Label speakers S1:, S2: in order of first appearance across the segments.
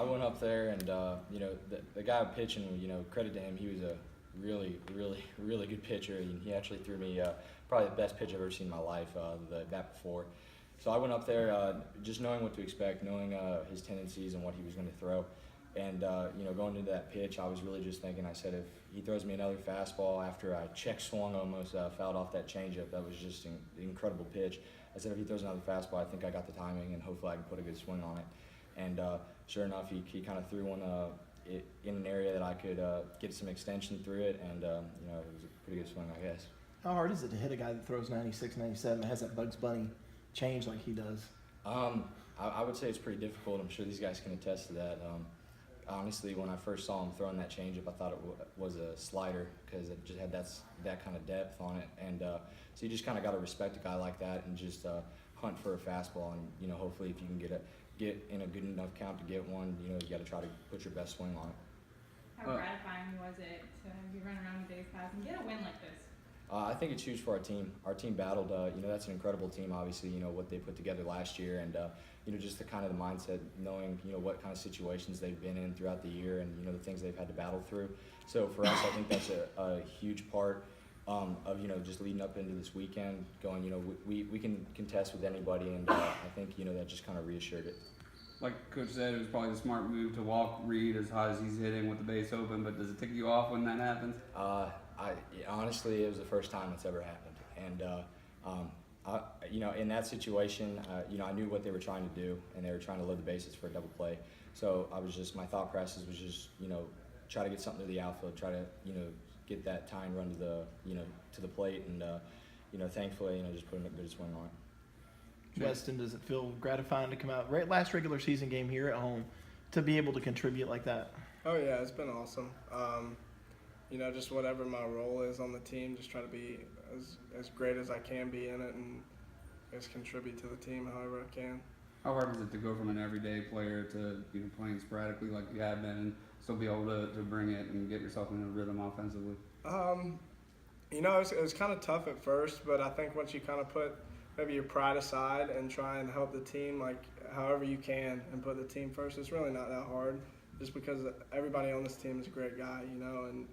S1: I went up there and, the guy pitching, credit to him, he was a really, really, really good pitcher. And he actually threw me probably the best pitch I've ever seen in my life, the bat before. So I went up there just knowing what to expect, knowing his tendencies and what he was going to throw. And, going into that pitch, I was really just thinking, I said, if he throws me another fastball after I check swung almost, fouled off that changeup, that was just an incredible pitch. I said, if he throws another fastball, I think I got the timing and hopefully I can put a good swing on it. And sure enough, he kind of threw one in an area that I could get some extension through it, and, it was a pretty good swing, I guess.
S2: How hard is it to hit a guy that throws 96, 97 that has that Bugs Bunny change like he does?
S1: I would say it's pretty difficult. I'm sure these guys can attest to that. Honestly, when I first saw him throwing that changeup, I thought it was a slider because it just had that kind of depth on it. And so you just kind of got to respect a guy like that and just hunt for a fastball. And hopefully, if you can get in a good enough count to get one, you got to try to put your best swing on it.
S3: How gratifying was it to be running around the base paths and get a win like this?
S1: I think it's huge for our team. Our team battled. That's an incredible team. Obviously, what they put together last year, and just the kind of the mindset, knowing what kind of situations they've been in throughout the year, and the things they've had to battle through. So for us, I think that's a huge part of just leading up into this weekend. Going, we can contest with anybody, and I think that just kind of reassured it.
S4: Like Coach said, it was probably the smart move to walk Reed as high as he's hitting with the base open. But does it tick you off when that happens?
S1: Honestly, it was the first time it's ever happened, and in that situation, I knew what they were trying to do, and they were trying to load the bases for a double play. So my thought process was just, try to get something to the outfield, try to, get that tying run to the plate, and thankfully, just putting a good swing on it.
S2: Weston, does it feel gratifying to come out last regular season game here at home to be able to contribute like that?
S5: Oh yeah, it's been awesome. Just whatever my role is on the team, just try to be as great as I can be in it, and just contribute to the team however I can.
S4: How hard is it to go from an everyday player to playing sporadically like you have been, and still be able to bring it and get yourself in a rhythm offensively?
S5: It was kind of tough at first, but I think once you kind of put maybe your pride aside and try and help the team like however you can and put the team first, it's really not that hard, just because everybody on this team is a great guy, and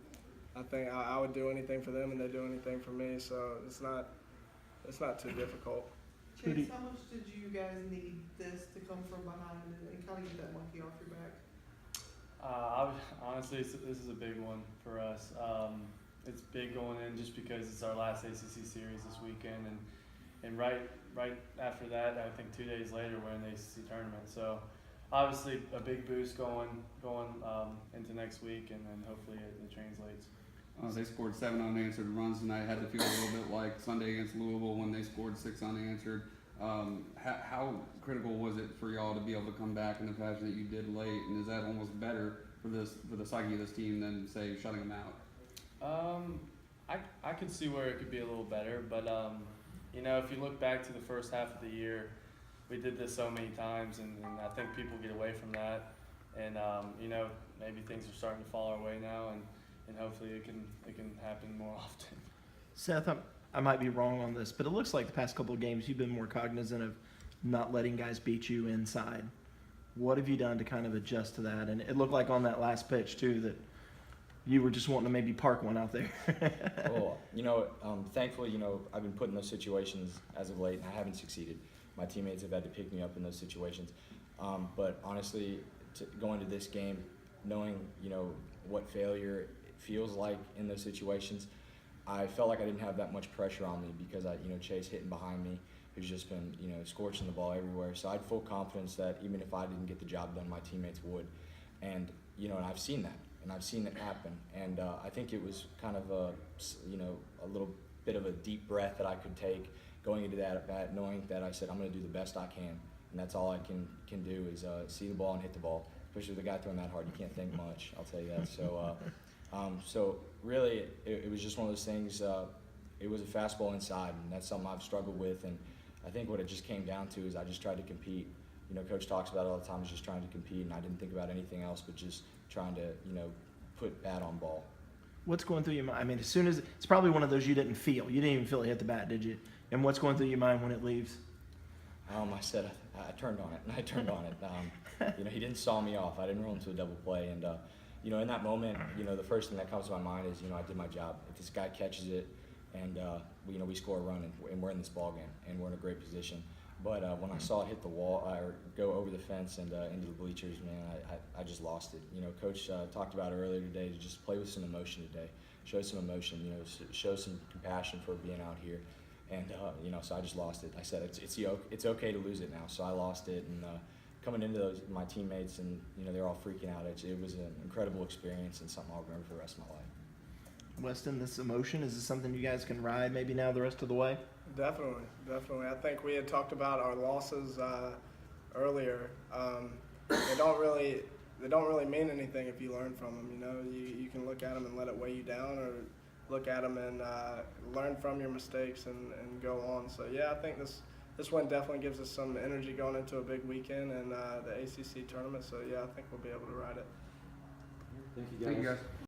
S5: I think I would do anything for them and they do anything for me, so it's not too difficult.
S6: Chase, how much did you guys need this to come from behind and kind of get that monkey off your back?
S7: Honestly, this is a big one for us. It's big going in just because it's our last ACC series this weekend, and right after that, I think 2 days later we're in the ACC tournament. So obviously a big boost going into next week, and then hopefully it translates.
S4: They scored 7 unanswered runs tonight. Had to feel a little bit like Sunday against Louisville when they scored 6 unanswered. How critical was it for y'all to be able to come back in the fashion that you did late? And is that almost better for the psyche of this team than, say, shutting them out?
S7: I could see where it could be a little better, but if you look back to the first half of the year, we did this so many times, and I think people get away from that, and maybe things are starting to fall our way now, and hopefully it can happen more often.
S2: Seth, I might be wrong on this, but it looks like the past couple of games you've been more cognizant of not letting guys beat you inside. What have you done to kind of adjust to that? And it looked like on that last pitch too that you were just wanting to maybe park one out there.
S1: Thankfully, I've been put in those situations as of late, and I haven't succeeded. My teammates have had to pick me up in those situations. But honestly, going to this game, knowing, what failure feels like in those situations, I felt like I didn't have that much pressure on me because Chase hitting behind me, who's just been, scorching the ball everywhere. So I had full confidence that even if I didn't get the job done, my teammates would. And, and I've seen that. And I've seen it happen, and I think it was kind of a little bit of a deep breath that I could take going into that at bat, knowing that I said I'm going to do the best I can, and that's all I can do is see the ball and hit the ball. Especially with a guy throwing that hard, you can't think much. I'll tell you that. So really, it was just one of those things. It was a fastball inside, and that's something I've struggled with, and I think what it just came down to is I just tried to compete. Coach talks about it all the time, is just trying to compete, and I didn't think about anything else but just trying to, put bat on ball.
S2: What's going through your mind? I mean, as soon as it's probably one of those you didn't feel. You didn't even feel it hit the bat, did you? And what's going through your mind when it leaves?
S1: I said I turned on it, and I turned on it. You know, he didn't saw me off. I didn't roll into a double play, and you know, in that moment, you know, the first thing that comes to my mind is, you know, I did my job. If this guy catches it, and you know, we score a run, and we're in this ball game, and we're in a great position. But when I saw it hit the wall or go over the fence and into the bleachers, man, I just lost it. You know, Coach talked about it earlier today, to just play with some emotion today, show some emotion, you know, show some compassion for being out here. And you know, so I just lost it. I said it's okay to lose it now. So I lost it, and coming into my teammates, and you know, they're all freaking out. It was an incredible experience and something I'll remember for the rest of my life.
S2: Weston, this emotion, is this something you guys can ride maybe now the rest of the way?
S5: Definitely. I think we had talked about our losses earlier. They don't really mean anything if you learn from them. You know, you can look at them and let it weigh you down, or look at them and learn from your mistakes and go on. So yeah, I think this one definitely gives us some energy going into a big weekend and the ACC tournament. So yeah, I think we'll be able to ride it.
S4: Thank you guys.